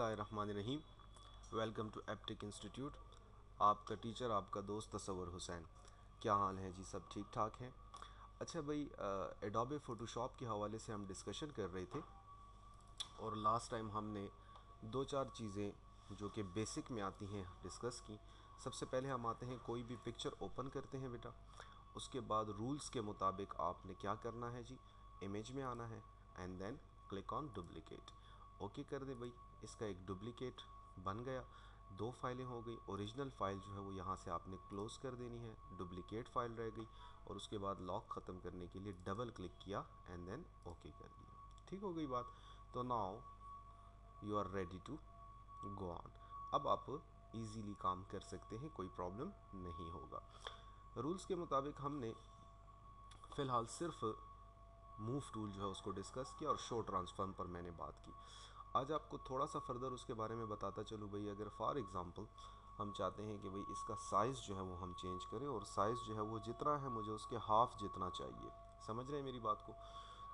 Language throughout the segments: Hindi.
बिस्मिल्लाहिर्रहमानिर्रहीम। Welcome to Aptech institute. आपका टीचर आपका दोस्त तसव्वुर हुसैन। क्या हाल है जी? सब ठीक ठाक हैं? अच्छा भाई, एडोबे फ़ोटोशॉप के हवाले से हम डिस्कशन कर रहे थे और लास्ट टाइम हमने दो चार चीज़ें जो कि बेसिक में आती हैं डिस्कस की। सबसे पहले हम आते हैं, कोई भी पिक्चर ओपन करते हैं बेटा, उसके बाद रूल्स के मुताबिक आपने क्या करना है जी, इमेज में आना है and then click on duplicate. Okay कर दे भाई, इसका एक डुप्लिकेट बन गया, दो फाइलें हो गई। ओरिजिनल फ़ाइल जो है वो यहाँ से आपने क्लोज़ कर देनी है, डुप्लिकेट फ़ाइल रह गई और उसके बाद लॉक ख़त्म करने के लिए डबल क्लिक किया एंड देन ओके कर दिया। ठीक हो गई बात। तो now you are ready to go on. अब आप इजीली काम कर सकते हैं, कोई प्रॉब्लम नहीं होगा। रूल्स के मुताबिक हमने फ़िलहाल सिर्फ मूव टूल जो है उसको डिस्कस किया और शो ट्रांसफॉर्म पर मैंने बात की। आज आपको थोड़ा सा फर्दर उसके बारे में बताता चलूँ भाई। अगर फॉर एग्ज़ाम्पल हम चाहते हैं कि भाई इसका साइज़ जो है वो हम चेंज करें और साइज़ जो है वो जितना है मुझे उसके हाफ़ जितना चाहिए, समझ रहे हैं मेरी बात को?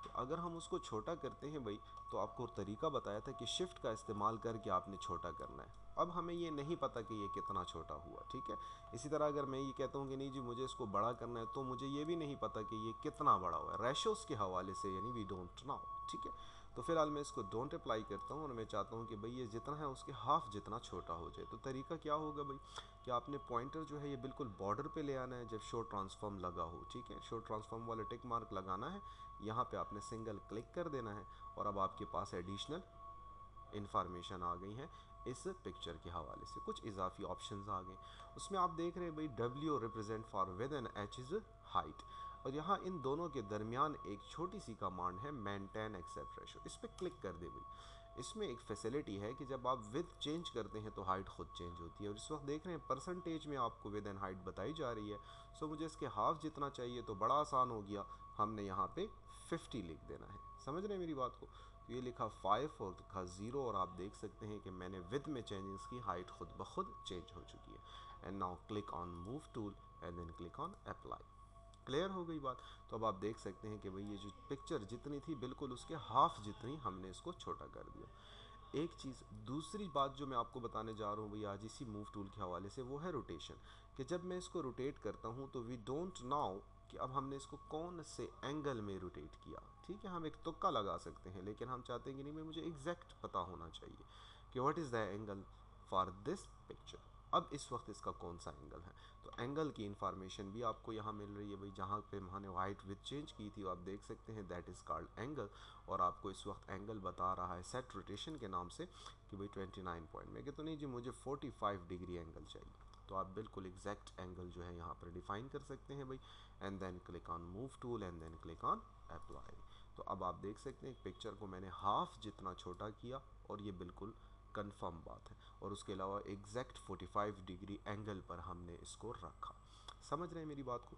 तो अगर हम उसको छोटा करते हैं भाई, तो आपको तरीका बताया था कि शिफ्ट का इस्तेमाल करके आपने छोटा करना है। अब हमें ये नहीं पता कि ये कितना छोटा हुआ, ठीक है। इसी तरह अगर मैं ये कहता हूँ कि नहीं जी मुझे इसको बड़ा करना है, तो मुझे ये भी नहीं पता कि ये कितना बड़ा हुआ है रेशोज़ के हवाले से, यानी वी डोंट नो, ठीक है। तो फिलहाल मैं इसको डोंट अप्लाई करता हूँ और मैं चाहता हूँ कि भाई ये जितना है उसके हाफ जितना छोटा हो जाए। तो तरीका क्या होगा भाई, कि आपने पॉइंटर जो है ये बिल्कुल बॉर्डर पे ले आना है जब शो ट्रांसफॉर्म लगा हो, ठीक है। शो ट्रांसफॉर्म वाला टिक मार्क लगाना है, यहाँ पे आपने सिंगल क्लिक कर देना है और अब आपके पास एडिशनल इंफॉर्मेशन आ गई है इस पिक्चर के हवाले से। कुछ इजाफी ऑप्शंस आ गए, उसमें आप देख रहे हैं भाई W represent for with and H is height, और यहाँ इन दोनों के दरमियान एक छोटी सी कमांड है मेंटेन एक्सेप्ट रेशो। इस पर क्लिक कर दे भाई। इसमें एक फैसिलिटी है कि जब आप विद चेंज करते हैं तो हाइट खुद चेंज होती है, और इस वक्त देख रहे हैं परसेंटेज में आपको विद एंड हाइट बताई जा रही है। सो मुझे इसके हाफ जितना चाहिए, तो बड़ा आसान हो गया, हमने यहाँ पे 50 लिख देना है। समझ रहे हैं मेरी बात को? तो ये लिखा 5 और लिखा 0, और आप देख सकते हैं कि मैंने विद में चेंजेस की, हाइट खुद ब खुद चेंज हो चुकी है। And now click on move tool and then click on apply. Clear हो गई बात? तो अब आप देख सकते हैं कि भाई ये जो पिक्चर जितनी थी बिल्कुल उसके हाफ जितनी हमने इसको छोटा कर दिया। एक चीज़, दूसरी बात जो मैं आपको बताने जा रहा हूँ भाई आज इसी मूव टूल के हवाले से, वो है रोटेशन। कि जब मैं इसको रोटेट करता हूँ तो वी डोंट नो कि अब हमने इसको कौन से एंगल में रोटेट किया, ठीक है। हम एक तुक्का लगा सकते हैं, लेकिन हम चाहते हैं कि नहीं भाई मुझे एग्जैक्ट पता होना चाहिए कि what is the angle for this picture. अब इस वक्त इसका कौन सा एंगल है, तो एंगल की इंफॉर्मेशन भी आपको यहाँ मिल रही है भाई। जहाँ पे हमने वाइट विथ चेंज की थी, आप देख सकते हैं दैट इज़ कॉल्ड एंगल, और आपको इस वक्त एंगल बता रहा है सेट रोटेशन के नाम से कि भाई 29 पॉइंट में। कि तो नहीं जी मुझे 45 डिग्री एंगल चाहिए, तो आप बिल्कुल एग्जैक्ट एंगल जो है यहाँ पर डिफाइन कर सकते हैं भाई। And then click on move tool and then click on apply. तो अब आप देख सकते हैं पिक्चर को मैंने हाफ जितना छोटा किया और ये बिल्कुल कंफर्म बात है, और उसके अलावा एग्जैक्ट 45 डिग्री एंगल पर हमने इसको रखा। समझ रहे हैं मेरी बात को?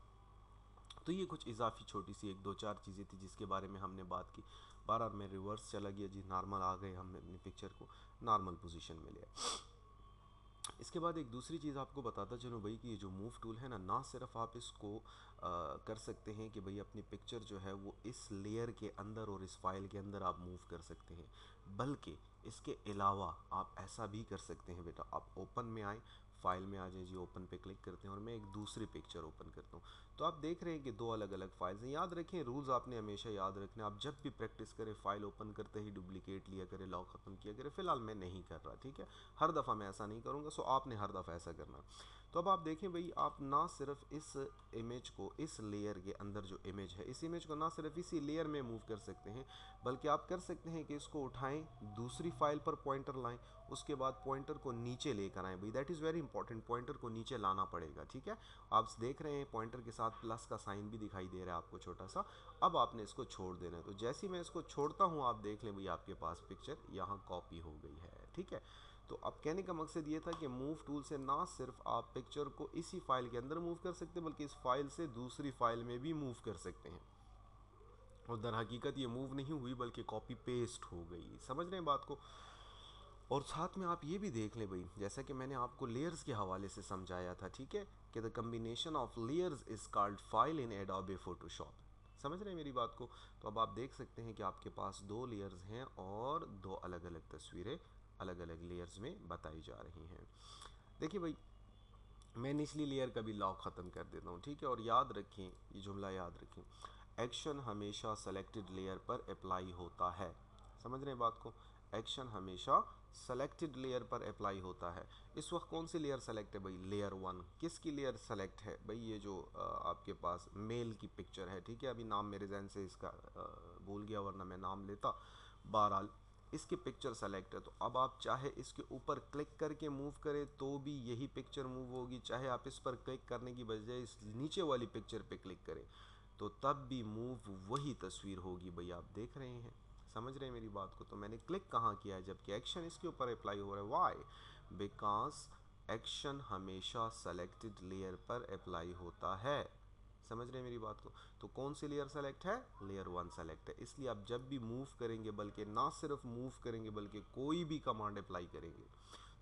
तो ये कुछ इजाफी छोटी सी एक दो चार चीज़ें थी जिसके बारे में हमने बात की। बार में रिवर्स चला गया जी, नॉर्मल आ गए, हमने अपनी पिक्चर को नॉर्मल पोजीशन में लिया। इसके बाद एक दूसरी चीज़ आपको बताता चलूँ भाई कि ये जो मूव टूल है ना सिर्फ आप इसको कर सकते हैं कि भाई अपनी पिक्चर जो है वो इस लेयर के अंदर और इस फाइल के अंदर आप मूव कर सकते हैं, बल्कि इसके अलावा आप ऐसा भी कर सकते हैं बेटा। आप ओपन में आए, फाइल में आ जाए जी, ओपन पे क्लिक करते हैं और मैं एक दूसरी पिक्चर ओपन करता हूँ, तो आप देख रहे हैं कि दो अलग अलग फाइल्स हैं। याद रखें, रूल्स आपने हमेशा याद रखने, आप जब भी प्रैक्टिस करें फाइल ओपन करते ही डुप्लीकेट लिया करें, लॉक ख़त्म किया करें। फिलहाल मैं नहीं कर रहा, ठीक है, हर दफ़ा मैं ऐसा नहीं करूँगा, सो आपने हर दफ़ा ऐसा करना। तो अब आप देखें भाई, आप ना सिर्फ इस इमेज को, इस लेयर के अंदर जो इमेज है, इस इमेज को ना सिर्फ इसी लेयर में मूव कर सकते हैं, बल्कि आप कर सकते हैं कि इसको उठाएं, दूसरी फाइल पर पॉइंटर लाएं, उसके बाद पॉइंटर को नीचे लेकर आएँ भाई। That is very important, pointer को नीचे लाना पड़ेगा, ठीक है। आप देख रहे हैं पॉइंटर के साथ प्लस का साइन भी दिखाई दे रहा है आपको छोटा सा। अब आपने इसको छोड़ देना है, तो जैसे ही मैं इसको छोड़ता हूँ आप देख लें भाई आपके पास पिक्चर यहाँ कॉपी हो गई है, ठीक है। तो अब कहने का मकसद ये था कि मूव टूल से ना सिर्फ आप पिक्चर को इसी फाइल के अंदर मूव कर सकते हैं, बल्कि इस फाइल से दूसरी फाइल में भी मूव कर सकते हैं, और दर हकीकत ये मूव नहीं हुई बल्कि कॉपी पेस्ट हो गई। समझ रहे हैं बात को? और साथ में आप ये भी देख लें भाई, जैसा कि मैंने आपको लेयर्स के हवाले से समझाया था, ठीक है, कि the combination of layers is called file in Adobe Photoshop. समझ रहे हैं मेरी बात को? तो अब आप देख सकते हैं कि आपके पास दो लेयर्स हैं और दो अलग अलग तस्वीरें अलग अलग लेयर्स में बताई जा रही हैं। देखिए भाई, मैं निचली लेयर का भी लॉक ख़त्म कर देता हूँ, ठीक है। और याद रखें, ये जुमला याद रखें, एक्शन हमेशा सेलेक्टेड लेयर पर अप्लाई होता है। समझ रहे हैं बात को? एक्शन हमेशा सेलेक्टेड लेयर पर अप्लाई होता है। इस वक्त कौन सी लेयर सेलेक्ट है भाई? लेयर 1। किसकी लेयर सेलेक्ट है भाई? ये जो आपके पास मेल की पिक्चर है, ठीक है। अभी नाम मेरे जहन से इसका भूल गया, वरना मैं नाम लेता। बहरहाल इसकी पिक्चर सेलेक्ट है, तो अब आप चाहे इसके ऊपर क्लिक करके मूव करें तो भी यही पिक्चर मूव होगी, चाहे आप इस पर क्लिक करने की बजाय इस नीचे वाली पिक्चर पे क्लिक करें तो तब भी मूव वही तस्वीर होगी भाई। आप देख रहे हैं, समझ रहे हैं मेरी बात को? तो मैंने क्लिक कहाँ किया है जबकि एक्शन इसके ऊपर अप्लाई हो रहा है। वाई? बिकॉज एक्शन हमेशा सेलेक्टेड लेयर पर अप्लाई होता है। समझ रहे हैं मेरी बात को? तो कौन सी लेयर सेलेक्ट है? लेयर 1 सेलेक्ट है। इसलिए आप जब भी मूव करेंगे, बल्कि ना सिर्फ मूव करेंगे बल्कि कोई भी कमांड अप्लाई करेंगे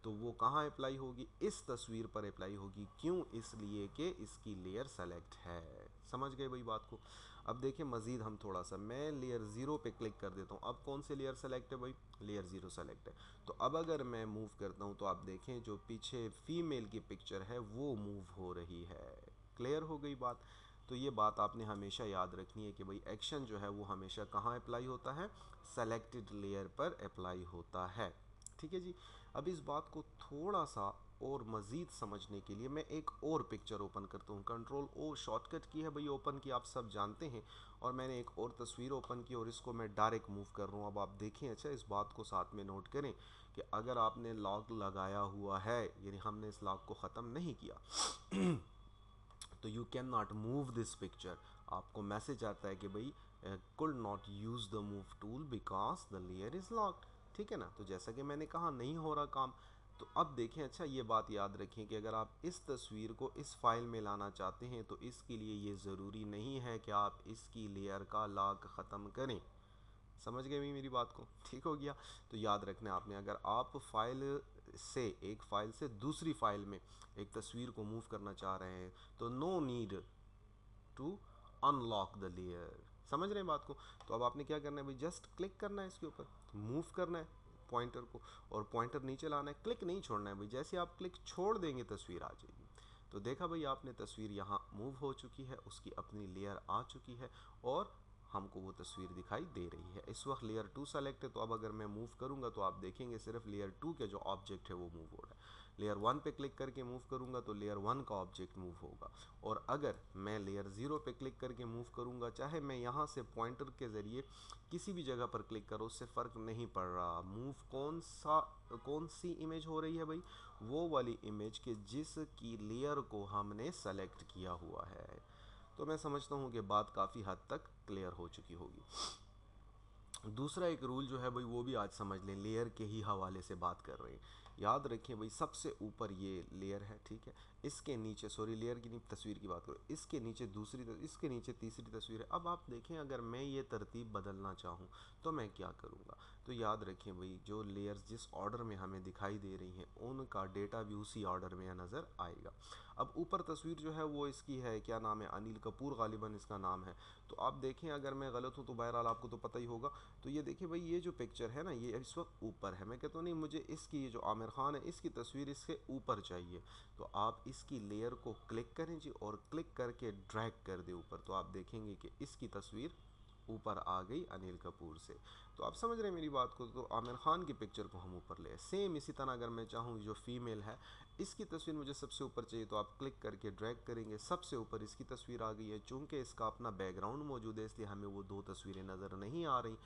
तो वो कहाँ अप्लाई होगी? इस तस्वीर पर अप्लाई होगी। क्यों? इसलिए कि इसकी लेयर सेलेक्ट है। समझ गए भाई बात को? अब देखिए मज़ीद हम थोड़ा सा, मैं लेयर 0 पे क्लिक कर देता हूँ। अब कौन सी लेयर सेलेक्ट है भाई? लेयर 0 सेलेक्ट है। तो अब अगर मैं मूव करता हूँ तो आप देखें जो पीछे फीमेल की पिक्चर है वो मूव हो रही है। क्लियर हो गई बात? तो ये बात आपने हमेशा याद रखनी है कि भाई एक्शन जो है वो हमेशा कहाँ अप्लाई होता है? सेलेक्टेड लेयर पर अप्लाई होता है। ठीक है जी। अब इस बात को थोड़ा सा और मज़ीद समझने के लिए मैं एक और पिक्चर ओपन करता हूँ। कंट्रोल ओ शॉर्टकट की है भाई ओपन की, आप सब जानते हैं। और मैंने एक और तस्वीर ओपन की और इसको मैं डायरेक्ट मूव कर रहा हूँ। अब आप देखें, अच्छा इस बात को साथ में नोट करें कि अगर आपने लॉक लगाया हुआ है, यानी हमने इस लॉक को ख़त्म नहीं किया तो you can not move this picture. आपको मैसेज आता है कि भाई could not use the move tool because the layer is locked. ठीक है ना? तो जैसा कि मैंने कहा नहीं हो रहा काम। तो अब देखें, अच्छा ये बात याद रखें कि अगर आप इस तस्वीर को इस फाइल में लाना चाहते हैं तो इसके लिए ये ज़रूरी नहीं है कि आप इसकी लेयर का लॉक ख़त्म करें। समझ गए मेरी बात को? ठीक हो गया? तो याद रखना आपने, अगर आप फाइल से एक फ़ाइल से दूसरी फ़ाइल में एक तस्वीर को मूव करना चाह रहे हैं तो no need to unlock the layer. समझ रहे हैं बात को? तो अब आपने क्या करना है भाई? जस्ट क्लिक करना है इसके ऊपर, मूव करना है पॉइंटर को और पॉइंटर नीचे लाना है, क्लिक नहीं छोड़ना है भाई। जैसे आप क्लिक छोड़ देंगे तस्वीर आ जाएगी। तो देखा भाई आपने, तस्वीर यहाँ मूव हो चुकी है, उसकी अपनी लेयर आ चुकी है और हमको वो तस्वीर दिखाई दे रही है। इस वक्त लेयर 2 सेलेक्ट है, तो अब अगर मैं मूव करूँगा तो आप देखेंगे सिर्फ लेयर 2 के जो ऑब्जेक्ट है वो मूव हो रहा है। लेयर 1 पे क्लिक करके मूव करूँगा तो लेयर 1 का ऑब्जेक्ट मूव होगा। और अगर मैं लेयर 0 पे क्लिक करके मूव करूँगा, चाहे मैं यहाँ से पॉइंटर के ज़रिए किसी भी जगह पर क्लिक करो, उससे फ़र्क नहीं पड़ रहा। मूव कौन सी इमेज हो रही है भाई? वो वाली इमेज के जिसकी लेयर को हमने सेलेक्ट किया हुआ है। तो मैं समझता हूँ कि बात काफ़ी हद तक क्लियर हो चुकी होगी। दूसरा एक रूल जो है भाई वो भी आज समझ लें, लेयर के ही हवाले से बात कर रहे हैं। याद रखें भाई, सबसे ऊपर ये लेयर है, ठीक है। इसके नीचे, सॉरी लेयर की नहीं, तस्वीर की बात करो, इसके नीचे इसके नीचे तीसरी तस्वीर है। अब आप देखें, अगर मैं ये तरतीब बदलना चाहूँ तो मैं क्या करूँगा? तो याद रखें भाई, जो लेयर्स जिस ऑर्डर में हमें दिखाई दे रही हैं उनका डेटा भी उसी ऑर्डर में नज़र आएगा। अब ऊपर तस्वीर जो है वो इसकी है, क्या नाम है? अनिल कपूर गालिबन इसका नाम है। तो आप देखें, अगर मैं गलत हूँ तो बहरहाल आपको तो पता ही होगा। तो ये देखिए भाई, ये जो पिक्चर है ना, ये इस वक्त ऊपर है। मैं कहता हूँ नहीं, मुझे इसकी, ये जो आमिर खान है इसकी तस्वीर इसके ऊपर चाहिए। तो आप इसकी लेयर को क्लिक करें जी और क्लिक करके ड्रैग कर दे ऊपर, तो आप देखेंगे कि इसकी तस्वीर ऊपर आ गई अनिल कपूर से। तो आप समझ रहे हैं मेरी बात को? तो आमिर खान की पिक्चर को हम ऊपर ले। सेम इसी तरह अगर मैं चाहूँ, जो फीमेल है इसकी तस्वीर मुझे सबसे ऊपर चाहिए, तो आप क्लिक करके ड्रैग करेंगे, सबसे ऊपर इसकी तस्वीर आ गई है। चूँकि इसका अपना बैकग्राउंड मौजूद है इसलिए हमें वो दो तस्वीरें नज़र नहीं आ रही।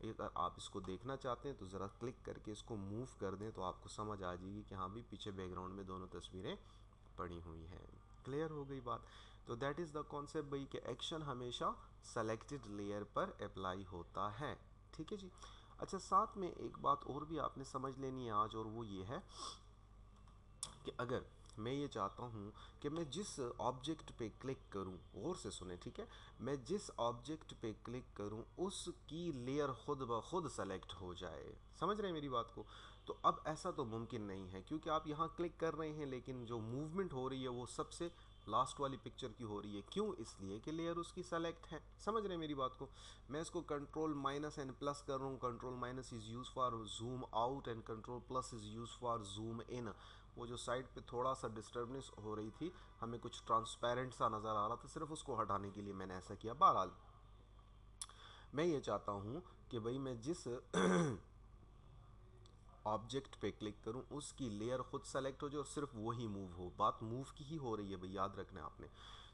अगर आप इसको देखना चाहते हैं तो ज़रा क्लिक करके इसको मूव कर दें तो आपको समझ आ जाएगी कि हाँ भी पीछे बैकग्राउंड में दोनों तस्वीरें पड़ी हुई हैं। क्लियर हो गई बात? तो दैट इज़ द कॉन्सेप्ट भाई, कि एक्शन हमेशा सेलेक्टेड लेयर पर अप्लाई होता है। ठीक है जी। अच्छा, साथ में एक बात और भी आपने समझ लेनी है आज, और वो ये है कि अगर मैं ये चाहता हूँ कि मैं जिस ऑब्जेक्ट पे क्लिक करूँ, गौर से सुने ठीक है, मैं जिस ऑब्जेक्ट पे क्लिक करूँ उसकी लेयर खुद ब खुद सेलेक्ट हो जाए। समझ रहे हैं मेरी बात को? तो अब ऐसा तो मुमकिन नहीं है, क्योंकि आप यहाँ क्लिक कर रहे हैं लेकिन जो मूवमेंट हो रही है वो सबसे लास्ट वाली पिक्चर की हो रही है, क्यों? इसलिए कि लेयर उसकी सेलेक्ट है। समझ रहे हैं मेरी बात को? मैं इसको कंट्रोल माइनस एंड प्लस कर रहा हूँ। Control minus is use for zoom out and control plus is use for zoom in. वो जो साइड पे थोड़ा सा डिस्टर्बेंस हो रही थी, हमें कुछ ट्रांसपेरेंट सा नज़र आ रहा था, सिर्फ उसको हटाने के लिए मैंने ऐसा किया। बहरहाल मैं ये चाहता हूँ कि भाई मैं जिस ऑब्जेक्ट पे क्लिक करूं उसकी लेयर खुद सेलेक्ट हो जाए और सिर्फ वही मूव हो। बात मूव की ही हो रही है भाई, याद रखना है आपने।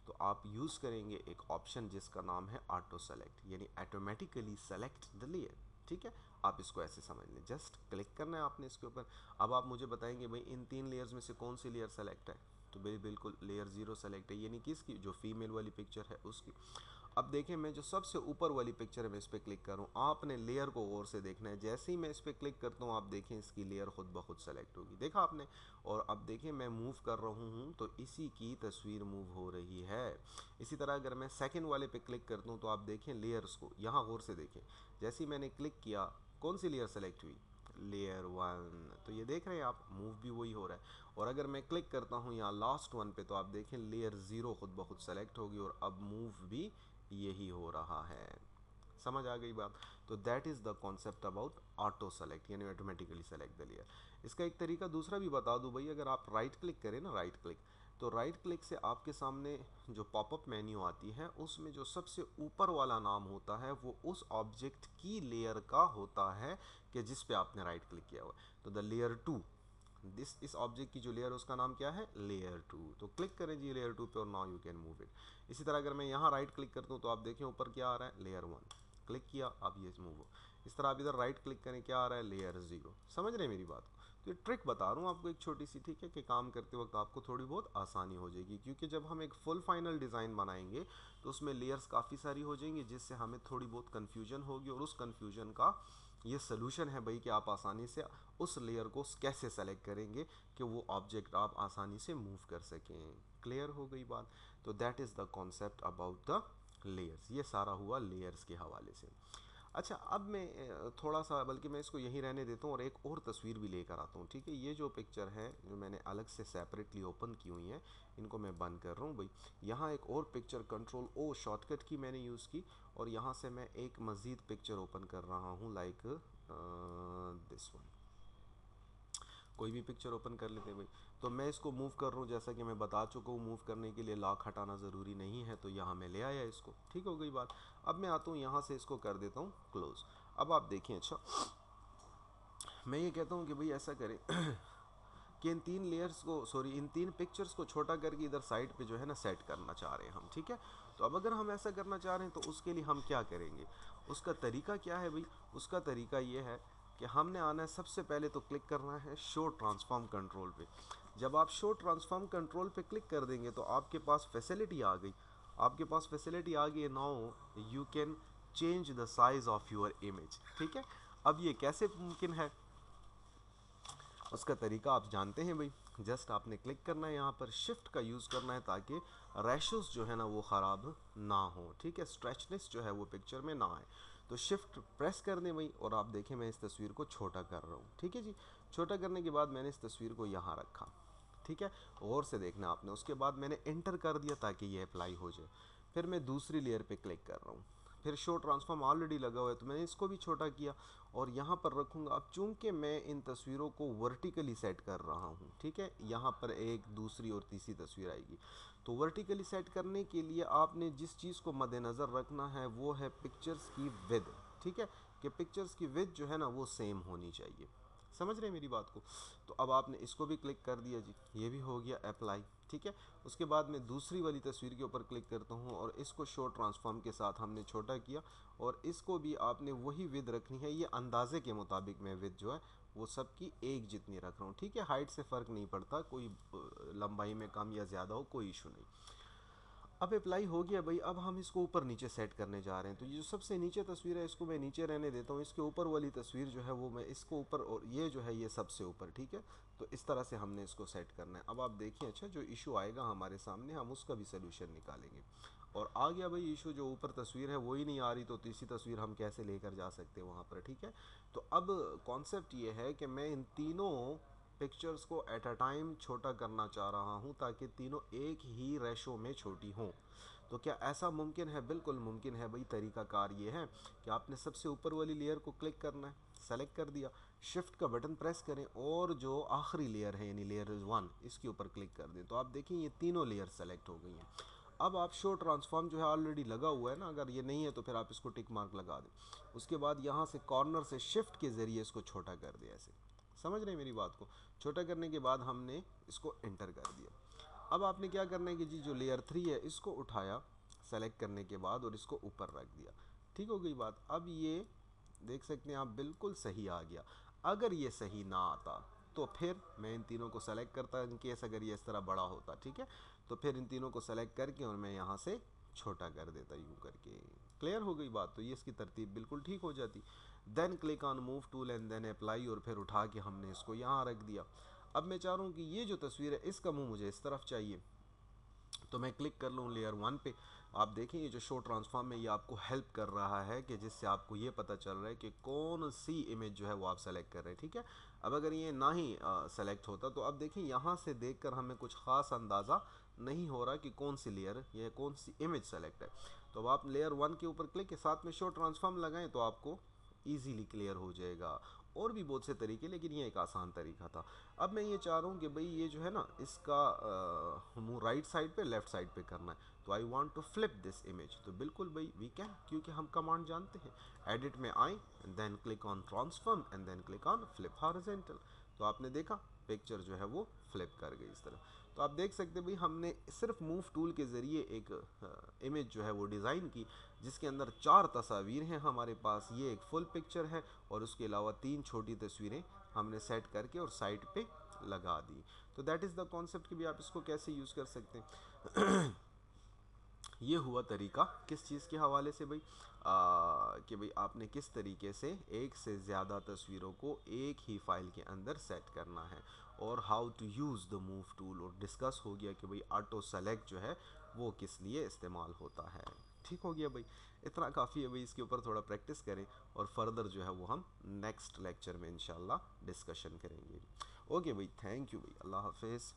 तो आप यूज़ करेंगे एक ऑप्शन जिसका नाम है ऑटो सेलेक्ट, यानी ऑटोमेटिकली सेलेक्ट द लेयर। ठीक है, आप इसको ऐसे समझ लें, जस्ट क्लिक करना है आपने इसके ऊपर। अब आप मुझे बताएंगे भाई इन 3 लेयर्स में से कौन सी लेयर सेलेक्ट है? तो भाई बिल्कुल लेयर 0 सेलेक्ट है, यानी किसकी? जो फीमेल वाली पिक्चर है उसकी। अब देखें, मैं जो सबसे ऊपर वाली पिक्चर है मैं इस पर क्लिक करूँ, आपने लेयर को गौर से देखना है। जैसे ही मैं इस पर क्लिक करता हूँ आप देखें इसकी लेयर खुद ब खुद सेलेक्ट होगी, देखा आपने? और अब देखें मैं मूव कर रहा हूँ तो इसी की तस्वीर मूव हो रही है। इसी तरह अगर मैं सेकंड वाले पे क्लिक करता हूँ तो आप देखें लेयर्स को, यहाँ गौर से देखें। जैसे ही मैंने क्लिक किया कौन सी लेयर सेलेक्ट हुई? लेयर 1। तो ये देख रहे हैं आप, मूव भी वही हो रहा है। और अगर मैं क्लिक करता हूँ यहाँ लास्ट वन पे तो आप देखें लेयर 0 खुद ब खुद सेलेक्ट होगी और अब मूव भी यही हो रहा है। समझ आ गई बात? तो that is the concept about auto select, यानी ऑटोमेटिकली सेलेक्ट द लेयर। इसका एक तरीका दूसरा भी बता दूं भाई, अगर आप राइट क्लिक करें ना, राइट क्लिक, तो राइट क्लिक से आपके सामने जो पॉपअप मेन्यू आती है उसमें जो सबसे ऊपर वाला नाम होता है वो उस ऑब्जेक्ट की लेयर का होता है कि जिस पे आपने राइट क्लिक किया हुआ है। तो द लेयर 2, इस ऑब्जेक्ट की जो लेयर है उसका नाम क्या है? लेयर 2। तो क्लिक करें जी लेयर 2 पे और now you can move it. इसी तरह अगर मैं यहाँ राइट क्लिक करता हूँ तो आप देखें ऊपर क्या आ रहा है? लेयर 1। क्लिक किया, अब ये मूव हो। इस तरह आप इधर राइट क्लिक करें, क्या आ रहा है? लेयर 0। समझ रहे हैं मेरी बात? तो ये ट्रिक बता रहा हूँ आपको एक छोटी सी, ठीक है, कि काम करते वक्त आपको थोड़ी बहुत आसानी हो जाएगी, क्योंकि जब हम एक फुल फाइनल डिज़ाइन बनाएंगे तो उसमें लेयर्स काफ़ी सारी हो जाएंगी जिससे हमें थोड़ी बहुत कन्फ्यूजन होगी, और उस कन्फ्यूजन का ये सोल्यूशन है भाई कि आप आसानी से उस लेयर को कैसे सेलेक्ट करेंगे कि वो ऑब्जेक्ट आप आसानी से मूव कर सकें। क्लियर हो गई बात? तो that is the concept about the layers. ये सारा हुआ लेयर्स के हवाले से। अच्छा, अब मैं थोड़ा सा, बल्कि मैं इसको यहीं रहने देता हूँ और एक और तस्वीर भी लेकर आता हूँ, ठीक है? ये जो पिक्चर है जो मैंने अलग से सेपरेटली ओपन की हुई है, इनको मैं बंद कर रहा हूँ भाई। यहाँ एक और पिक्चर कंट्रोल ओ शॉर्टकट की मैंने यूज़ की और यहाँ से मैं एक मज़ीद पिक्चर ओपन कर रहा हूँ, लाइक दिस वन। कोई भी पिक्चर ओपन कर लेते हैं भाई। तो मैं इसको मूव कर रहा हूँ, जैसा कि मैं बता चुका हूँ, मूव करने के लिए लॉक हटाना ज़रूरी नहीं है, तो यहाँ मैं ले आया इसको। ठीक हो गई बात? अब मैं आता हूँ यहाँ से इसको कर देता हूँ क्लोज। अब आप देखें, अच्छा मैं ये कहता हूँ कि भाई ऐसा करें कि इन 3 लेयर्स को, सॉरी, इन 3 पिक्चर्स को छोटा करके इधर साइड पे जो है ना सेट करना चाह रहे हैं हम, ठीक है? तो अब अगर हम ऐसा करना चाह रहे हैं तो उसके लिए हम क्या करेंगे? उसका तरीका क्या है भाई? उसका तरीका ये है कि हमने आना है, सबसे पहले तो क्लिक करना है शो ट्रांसफॉर्म कंट्रोल पे। जब आप शो ट्रांसफॉर्म कंट्रोल पे क्लिक कर देंगे तो आपके पास फैसिलिटी आ गई, आपके पास फैसिलिटी आ गई। Now you can change the size of your image, ठीक है? अब ये कैसे मुमकिन है? उसका तरीका आप जानते हैं भाई, जस्ट आपने क्लिक करना है, यहाँ पर शिफ्ट का यूज़ करना है ताकि रैशोस जो है ना वो ख़राब ना हो, ठीक है? स्ट्रेचनेस जो है वो पिक्चर में ना आए। तो शिफ्ट प्रेस कर दें भाई और आप देखें मैं इस तस्वीर को छोटा कर रहा हूँ, ठीक है जी? छोटा करने के बाद मैंने इस तस्वीर को यहाँ रखा, ठीक है? गौर से देखना आपने। उसके बाद मैंने एंटर कर दिया ताकि ये अप्लाई हो जाए। फिर मैं दूसरी लेयर पे क्लिक कर रहा हूँ, फिर शो ट्रांसफॉर्म ऑलरेडी लगा हुआ है तो मैंने इसको भी छोटा किया और यहाँ पर रखूँगा। अब चूंकि मैं इन तस्वीरों को वर्टिकली सेट कर रहा हूँ, ठीक है? यहाँ पर एक, दूसरी और तीसरी तस्वीर आएगी। तो वर्टिकली सेट करने के लिए आपने जिस चीज़ को मद्देनज़र रखना है वो है पिक्चर्स की विड्थ, ठीक है? कि पिक्चर्स की विड्थ जो है ना वो सेम होनी चाहिए। समझ रहे हैं मेरी बात को? तो अब आपने इसको भी क्लिक कर दिया जी, ये भी हो गया अप्लाई, ठीक है? उसके बाद मैं दूसरी वाली तस्वीर के ऊपर क्लिक करता हूँ और इसको शो ट्रांसफॉर्म के साथ हमने छोटा किया और इसको भी आपने वही विद रखनी है। ये अंदाजे के मुताबिक मैं विद जो है वो सबकी एक जितनी रख रहा हूँ, ठीक है? हाइट से फ़र्क नहीं पड़ता, कोई लंबाई में कम या ज़्यादा हो कोई इशू नहीं। अब अप्लाई हो गया भाई। अब हम इसको ऊपर नीचे सेट करने जा रहे हैं। तो ये जो सबसे नीचे तस्वीर है इसको मैं नीचे रहने देता हूँ, इसके ऊपर वाली तस्वीर जो है वो मैं इसको ऊपर, और ये जो है ये सबसे ऊपर, ठीक है? तो इस तरह से हमने इसको सेट करना है। अब आप देखिए, अच्छा जो इशू आएगा हमारे सामने हम उसका भी सोल्यूशन निकालेंगे। और आ गया भाई इशू, जो ऊपर तस्वीर है वही नहीं आ रही, तो तीसरी तस्वीर हम कैसे लेकर जा सकते हैं वहाँ पर, ठीक है? तो अब कॉन्सेप्ट ये है कि मैं इन तीनों पिक्चर्स को एट अ टाइम छोटा करना चाह रहा हूँ ताकि तीनों एक ही रेशो में छोटी हों। तो क्या ऐसा मुमकिन है? बिल्कुल मुमकिन है भाई। तरीकाकार ये है कि आपने सबसे ऊपर वाली लेयर को क्लिक करना है, सेलेक्ट कर दिया, शिफ्ट का बटन प्रेस करें और जो आखिरी लेयर है यानी लेयर 1 इसके ऊपर क्लिक कर दें। तो आप देखें ये तीनों लेयर सेलेक्ट हो गई हैं। अब आप शो ट्रांसफॉर्म जो है ऑलरेडी लगा हुआ है ना, अगर ये नहीं है तो फिर आप इसको टिक मार्क लगा दें। उसके बाद यहाँ से कॉर्नर से शिफ्ट के ज़रिए इसको छोटा कर दिया ऐसे। समझ रहे हैं मेरी बात को? छोटा करने के बाद हमने इसको एंटर कर दिया। अब आपने क्या करना है कि जी जो लेयर 3 है इसको उठाया सेलेक्ट करने के बाद और इसको ऊपर रख दिया। ठीक हो गई बात। अब ये देख सकते हैं आप बिल्कुल सही आ गया। अगर ये सही ना आता तो फिर मैं इन तीनों को सेलेक्ट करता इन केस अगर ये इस तरह बड़ा होता, ठीक है, तो फिर इन तीनों को सेलेक्ट करके और मैं यहाँ से छोटा कर देता यूँ करके। क्लियर हो गई बात? तो ये इसकी तरतीब बिल्कुल ठीक हो जाती। Then click on move tool and then apply और फिर उठा के हमने इसको यहाँ रख दिया। अब मैं चाह रहा हूँ कि ये जो तस्वीर है इसका मुंह मुझे इस तरफ चाहिए, तो मैं क्लिक कर लूँ लेयर 1 पे। आप देखें ये जो शो ट्रांसफॉर्म है ये आपको हेल्प कर रहा है कि जिससे आपको ये पता चल रहा है कि कौन सी इमेज जो है वो आप सेलेक्ट कर रहे हैं। ठीक है, अब अगर ये ना ही सेलेक्ट होता तो अब देखें यहाँ से देखकर हमें कुछ ख़ास अंदाज़ा नहीं हो रहा कि कौन सी लेयर या कौन सी इमेज सेलेक्ट है। तो अब आप लेयर 1 के ऊपर क्लिक के साथ में शो ट्रांसफॉर्म लगाएं तो आपको ईजीली क्लियर हो जाएगा। और भी बहुत से तरीके, लेकिन ये एक आसान तरीका था। अब मैं ये चाह रहा हूँ कि भाई ये जो है ना इसका मुँह राइट साइड पे लेफ़्ट साइड पे करना है, तो I want to flip this image. तो बिल्कुल भाई वी कैन, क्योंकि हम कमांड जानते हैं। एडिट में आए then click on transform and then click on flip horizontal. तो आपने देखा पिक्चर जो है वो फ्लिप कर गई इस तरह। तो आप देख सकते भाई हमने सिर्फ मूव टूल के ज़रिए एक इमेज जो है वो डिज़ाइन की जिसके अंदर 4 तस्वीर हैं हमारे पास। ये एक फुल पिक्चर है और उसके अलावा 3 छोटी तस्वीरें हमने सेट करके और साइड पे लगा दी। तो दैट इज़ द कॉन्सेप्ट कि भी आप इसको कैसे यूज़ कर सकते हैं। ये हुआ तरीका किस चीज़ के हवाले से भाई, कि भाई आपने किस तरीके से एक से ज़्यादा तस्वीरों को एक ही फाइल के अंदर सेट करना है और how to use the move tool. और डिस्कस हो गया कि भाई ऑटो सेलेक्ट जो है वो किस लिए इस्तेमाल होता है। ठीक हो गया भाई, इतना काफ़ी है भाई। इसके ऊपर थोड़ा प्रैक्टिस करें और फर्दर जो है वो हम नेक्स्ट लेक्चर में इंशाल्लाह डिस्कशन करेंगे। ओके भाई, थैंक यू भाई, अल्लाह हाफिज़।